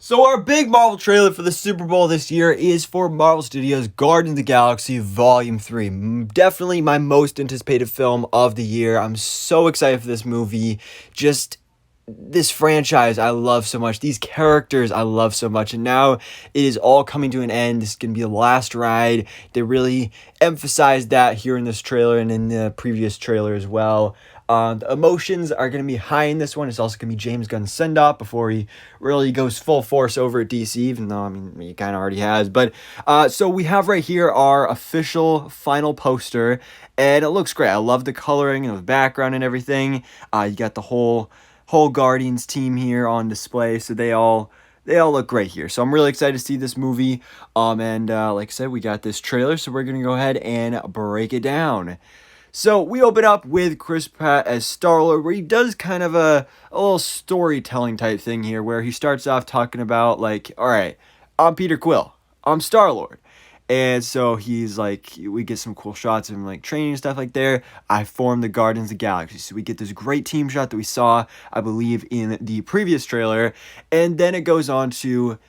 So our big Marvel trailer for the Super Bowl this year is for Marvel Studios' Guardians of the Galaxy Volume 3. Definitely my most anticipated film of the year. I'm so excited for this movie. Just this franchise I love so much. These characters I love so much. And now it is all coming to an end. This is going to be the last ride. They really emphasized that here in this trailer and in the previous trailer as well. The emotions are going to be high in this one. It's also going to be James Gunn's send-off before he really goes full force over at DC, even though, I mean, he kind of already has. But, so we have right here our official final poster, and it looks great. I love the coloring and the background and everything. You got the whole Guardians team here on display, so they all look great here. So I'm really excited to see this movie. And like I said, we got this trailer, so we're gonna go ahead and break it down. So we open up with Chris Pratt as Star-Lord, where he does kind of a little storytelling type thing here, where he starts off talking about like, all right, I'm Peter Quill, I'm Star-Lord. And so he's like, we get some cool shots of him like training and stuff like there. I formed the Guardians of the Galaxy. So we get this great team shot that we saw, I believe, in the previous trailer. And then it goes on to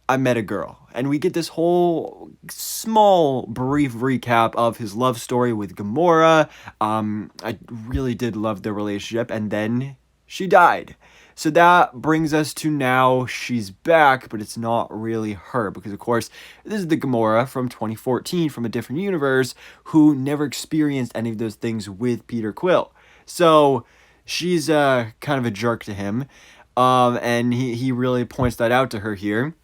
I met a girl. And we get this whole small, brief recap of his love story with Gamora. I really did love their relationship. And then she died. So that brings us to now she's back, but it's not really her. Because, of course, this is the Gamora from 2014 from a different universe who never experienced any of those things with Peter Quill. So she's kind of a jerk to him. And he really points that out to her here.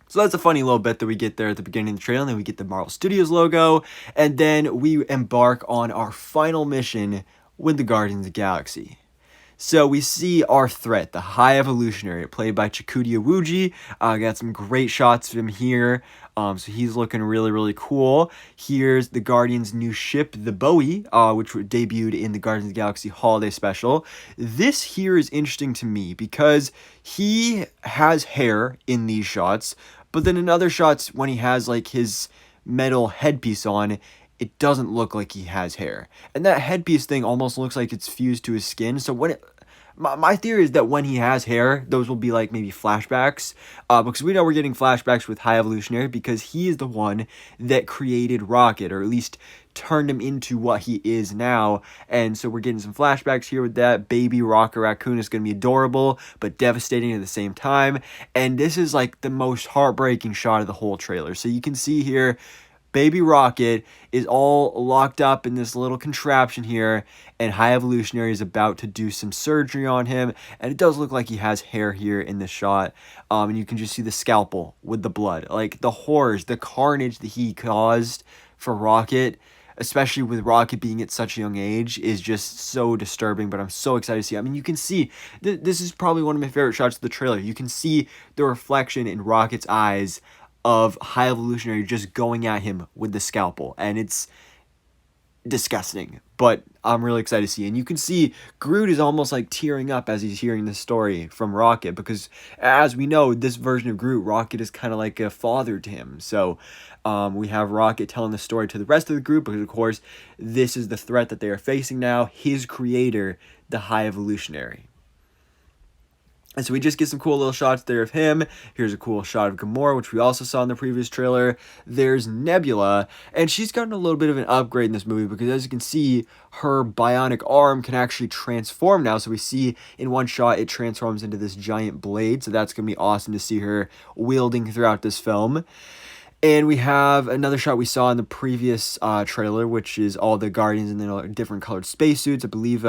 So that's a funny little bit that we get there at the beginning of the trailer. And then we get the Marvel Studios logo. And then we embark on our final mission with the Guardians of the Galaxy. So we see our threat, the High Evolutionary, played by Chakotay Iwuji. Got some great shots of him here. So he's looking really, really cool. Here's the Guardians' new ship, the Bowie, which debuted in the Guardians of the Galaxy Holiday Special. This here is interesting to me because he has hair in these shots, but then in other shots when he has like his metal headpiece on, it doesn't look like he has hair. And that headpiece thing almost looks like it's fused to his skin. So when my theory is that when he has hair, those will be like maybe flashbacks. Because we know we're getting flashbacks with High Evolutionary because he is the one that created Rocket, or at least turned him into what he is now. And so we're getting some flashbacks here with that. Baby Rocket Raccoon is going to be adorable, but devastating at the same time. And this is like the most heartbreaking shot of the whole trailer. So you can see here, Baby Rocket is all locked up in this little contraption here, and High Evolutionary is about to do some surgery on him, and it does look like he has hair here in this shot, and you can just see the scalpel with the blood. Like, the horrors, the carnage that he caused for Rocket, especially with Rocket being at such a young age, is just so disturbing, but I'm so excited to see. I mean, you can see, this is probably one of my favorite shots of the trailer. You can see the reflection in Rocket's eyes of High Evolutionary just going at him with the scalpel, and it's disgusting, but I'm really excited to see. And you can see Groot is almost like tearing up as he's hearing this story from Rocket, because as we know, this version of Groot, Rocket is kind of like a father to him. So we have Rocket telling the story to the rest of the group, because of course this is the threat that they are facing now, his creator, the High Evolutionary. And so we just get some cool little shots there of him. Here's a cool shot of Gamora, which we also saw in the previous trailer. There's Nebula, and she's gotten a little bit of an upgrade in this movie because, as you can see, her bionic arm can actually transform now. So we see in one shot it transforms into this giant blade. So that's going to be awesome to see her wielding throughout this film. And we have another shot we saw in the previous trailer, which is all the Guardians in their different colored spacesuits. I believe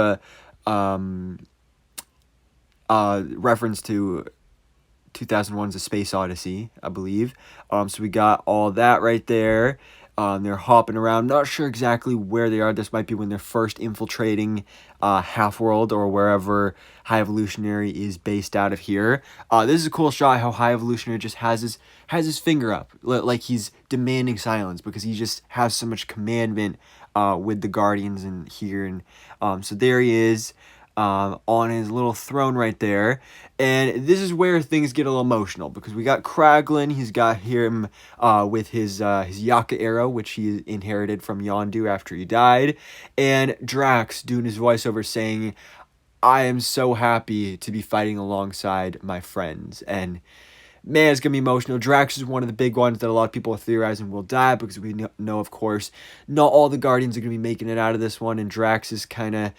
reference to 2001's A Space Odyssey, I believe. So we got all that right there. They're hopping around. Not sure exactly where they are. This might be when they're first infiltrating Half-World or wherever High Evolutionary is based out of here. This is a cool shot how High Evolutionary just has his finger up, like he's demanding silence because he just has so much commandment with the Guardians in here. And so there he is. On his little throne right there. And this is where things get a little emotional because we got Kraglin. He's got him with his Yaka arrow, which he inherited from Yondu after he died. And Drax doing his voiceover saying, I am so happy to be fighting alongside my friends. And man, it's gonna be emotional. Drax is one of the big ones that a lot of people are theorizing will die, because we know, of course, not all the Guardians are gonna be making it out of this one, and Drax is kind of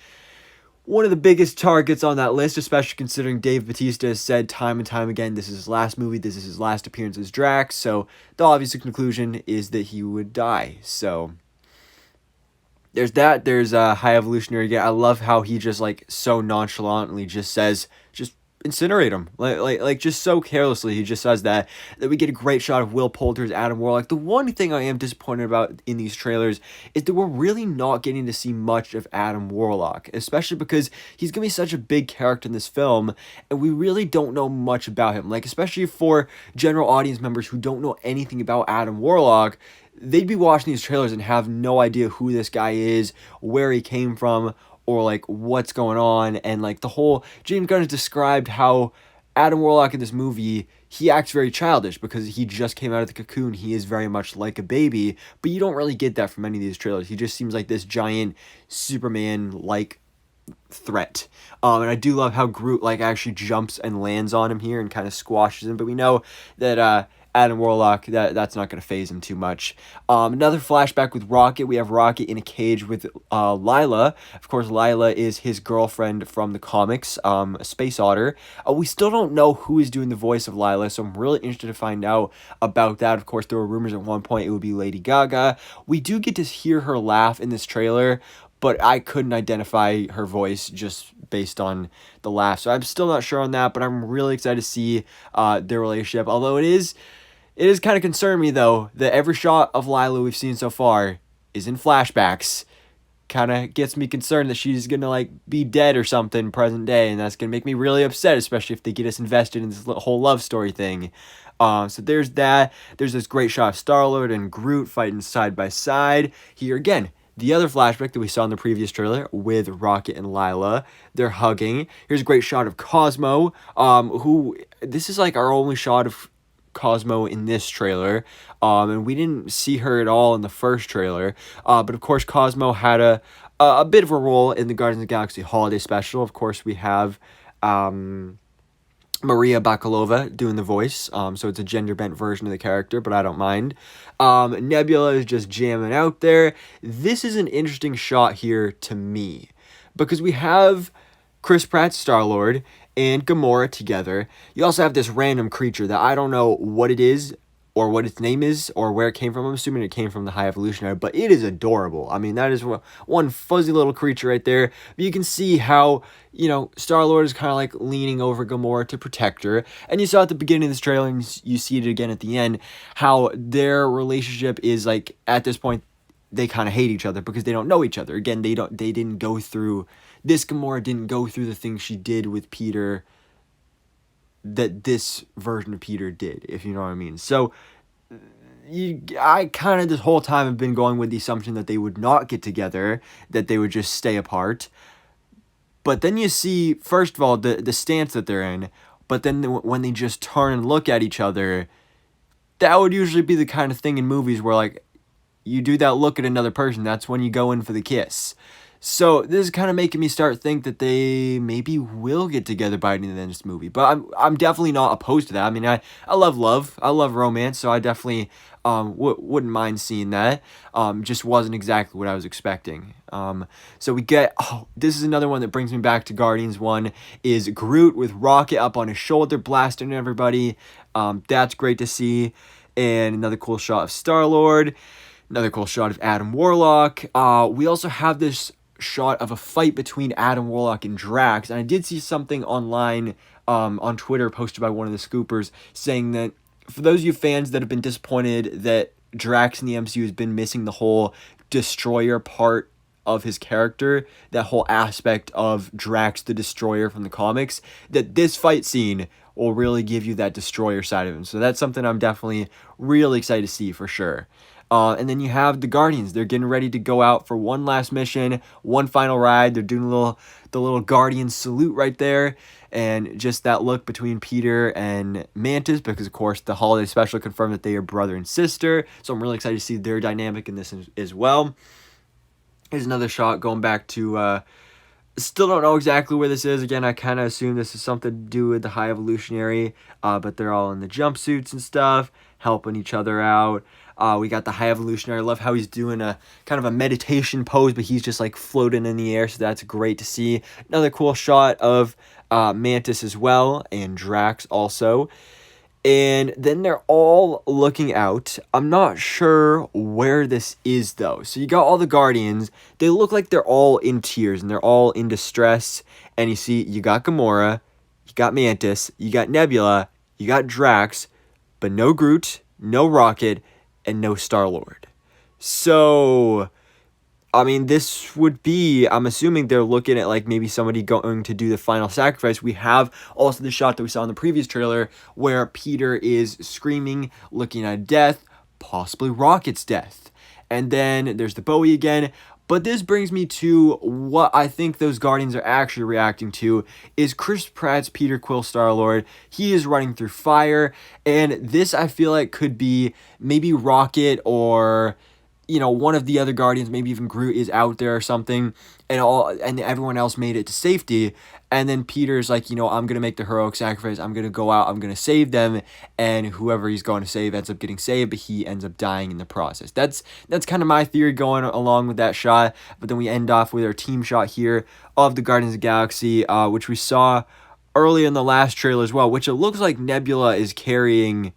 one of the biggest targets on that list, especially considering Dave Bautista has said time and time again this is his last movie, this is his last appearance as Drax. So the obvious conclusion is that he would die. So there's that. There's High Evolutionary. I love how he just like so nonchalantly just says, just incinerate him, like just so carelessly he just says that we get a great shot of Will Poulter as Adam Warlock. The one thing I am disappointed about in these trailers is that we're really not getting to see much of Adam Warlock, especially because he's gonna be such a big character in this film, and we really don't know much about him. Like, especially for general audience members who don't know anything about Adam Warlock, they'd be watching these trailers and have no idea who this guy is, where he came from, or like what's going on. And like the whole, James Gunn has described how Adam Warlock in this movie, he acts very childish because he just came out of the cocoon. He is very much like a baby, but you don't really get that from any of these trailers. He just seems like this giant Superman-like threat. And I do love how Groot like actually jumps and lands on him here and kind of squashes him, but we know that Adam Warlock, that's not going to phase him too much. Another flashback with Rocket. We have Rocket in a cage with Lylla. Of course, Lylla is his girlfriend from the comics, a space otter. We still don't know who is doing the voice of Lylla, so I'm really interested to find out about that. Of course, there were rumors at one point it would be Lady Gaga. We do get to hear her laugh in this trailer, but I couldn't identify her voice just based on the laugh. So I'm still not sure on that, but I'm really excited to see their relationship. Although it is kind of concerned me, though, that every shot of Lylla we've seen so far is in flashbacks. Kind of gets me concerned that she's going to, like, be dead or something present day, and that's going to make me really upset, especially if they get us invested in this whole love story thing. So there's that. There's this great shot of Star-Lord and Groot fighting side by side. Here again, the other flashback that we saw in the previous trailer with Rocket and Lylla, they're hugging. Here's a great shot of Cosmo, who, this is like our only shot of Cosmo in this trailer, and we didn't see her at all in the first trailer, but of course Cosmo had a bit of a role in the Guardians of the Galaxy holiday special. Of course we have Maria Bakalova doing the voice, so it's a gender-bent version of the character, but I don't mind. Nebula is just jamming out there. This is an interesting shot here to me, because we have Chris Pratt's Star-Lord and Gamora together. You also have this random creature that I don't know what it is, or what its name is, or where it came from. I'm assuming it came from the High Evolutionary, but it is adorable. I mean, that is one fuzzy little creature right there. But you can see how, you know, Star-Lord is kind of like leaning over Gamora to protect her. And you saw at the beginning of this trailer, and you see it again at the end, how their relationship is like, at this point, they kind of hate each other because they don't know each other. Again, they didn't go through, this Gamora didn't go through the things she did with Peter that this version of Peter did, if you know what I mean. So I kind of this whole time have been going with the assumption that they would not get together, that they would just stay apart. But then you see, first of all, the stance that they're in, but then when they just turn and look at each other, that would usually be the kind of thing in movies where, like, you do that look at another person, that's when you go in for the kiss. So this is kind of making me start think that they maybe will get together by the end of this movie. But I'm definitely not opposed to that. I mean, I love love. I love romance. So I definitely wouldn't mind seeing that. Just wasn't exactly what I was expecting. So we get, this is another one that brings me back to Guardians 1, is Groot with Rocket up on his shoulder blasting everybody. That's great to see. And another cool shot of Star-Lord. Another cool shot of Adam Warlock. We also have this shot of a fight between Adam Warlock and Drax, and I did see something online on Twitter posted by one of the scoopers saying that for those of you fans that have been disappointed that Drax in the MCU has been missing the whole destroyer part of his character, that whole aspect of Drax the Destroyer from the comics, that this fight scene will really give you that destroyer side of him. So that's something I'm definitely really excited to see for sure. And then you have the Guardians. They're getting ready to go out for one last mission, one final ride. They're doing the little Guardian salute right there. And just that look between Peter and Mantis, because, of course, the holiday special confirmed that they are brother and sister. So I'm really excited to see their dynamic in this as well. Here's another shot going back to Still don't know exactly where this is. Again, I kind of assume this is something to do with the High Evolutionary, but they're all in the jumpsuits and stuff, helping each other out. We got the High Evolutionary. I love how he's doing a kind of a meditation pose, but he's just like floating in the air, so that's great to see. Another cool shot of Mantis as well, and Drax also. And then they're all looking out. I'm not sure where this is though. So you got all the Guardians. They look like they're all in tears and they're all in distress. And you see, you got Gamora, you got Mantis, you got Nebula, you got Drax, but no Groot, no Rocket, and no Star-Lord. So, I mean, this would be, I'm assuming they're looking at like maybe somebody going to do the final sacrifice. We have also the shot that we saw in the previous trailer where Peter is screaming, looking at death, possibly Rocket's death. And then there's the Bowie again. But this brings me to what I think those Guardians are actually reacting to is Chris Pratt's Peter Quill Star-Lord. He is running through fire. And this I feel like could be maybe Rocket or one of the other Guardians, maybe even Groot is out there or something, and everyone else made it to safety. And then Peter's like, I'm going to make the heroic sacrifice. I'm going to go out. I'm going to save them. And whoever he's going to save ends up getting saved, but he ends up dying in the process. That's kind of my theory going along with that shot. But then we end off with our team shot here of the Guardians of the Galaxy, which we saw early in the last trailer as well, which it looks like Nebula is carrying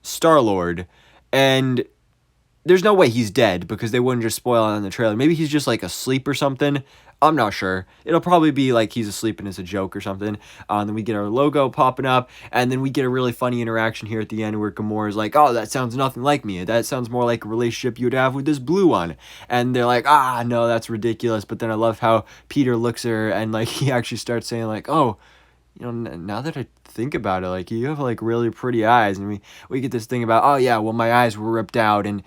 Star-Lord. And there's no way he's dead because they wouldn't just spoil it in the trailer. Maybe he's just like asleep or something. I'm not sure. It'll probably be like he's asleep and it's a joke or something. Then we get our logo popping up, and then we get a really funny interaction here at the end where Gamora is like, "Oh, that sounds nothing like me. That sounds more like a relationship you'd have with this blue one." And they're like, "No, that's ridiculous." But then I love how Peter looks at her and like he actually starts saying like, "Oh, now that I think about it, like you have like really pretty eyes," and we get this thing about, "Oh yeah, well my eyes were ripped out and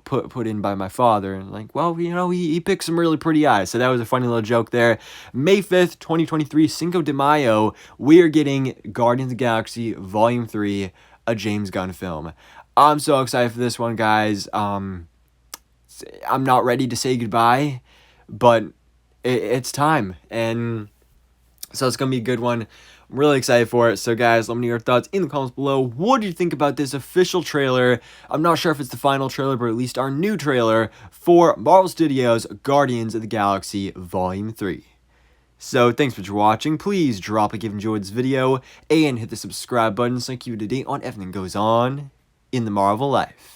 put in by my father," and like, well, he picked some really pretty eyes. So that was a funny little joke there. May 5th, 2023, Cinco de Mayo, we are getting Guardians of the Galaxy Volume 3, a James Gunn film. I'm so excited for this one, guys. I'm not ready to say goodbye, but it's time, and so it's going to be a good one. I'm really excited for it. So guys, let me know your thoughts in the comments below. What do you think about this official trailer? I'm not sure if it's the final trailer, but at least our new trailer for Marvel Studios' Guardians of the Galaxy Volume 3. So thanks for watching. Please drop a like if you enjoyed this video and hit the subscribe button so I can keep you up to date on everything that goes on in the Marvel life.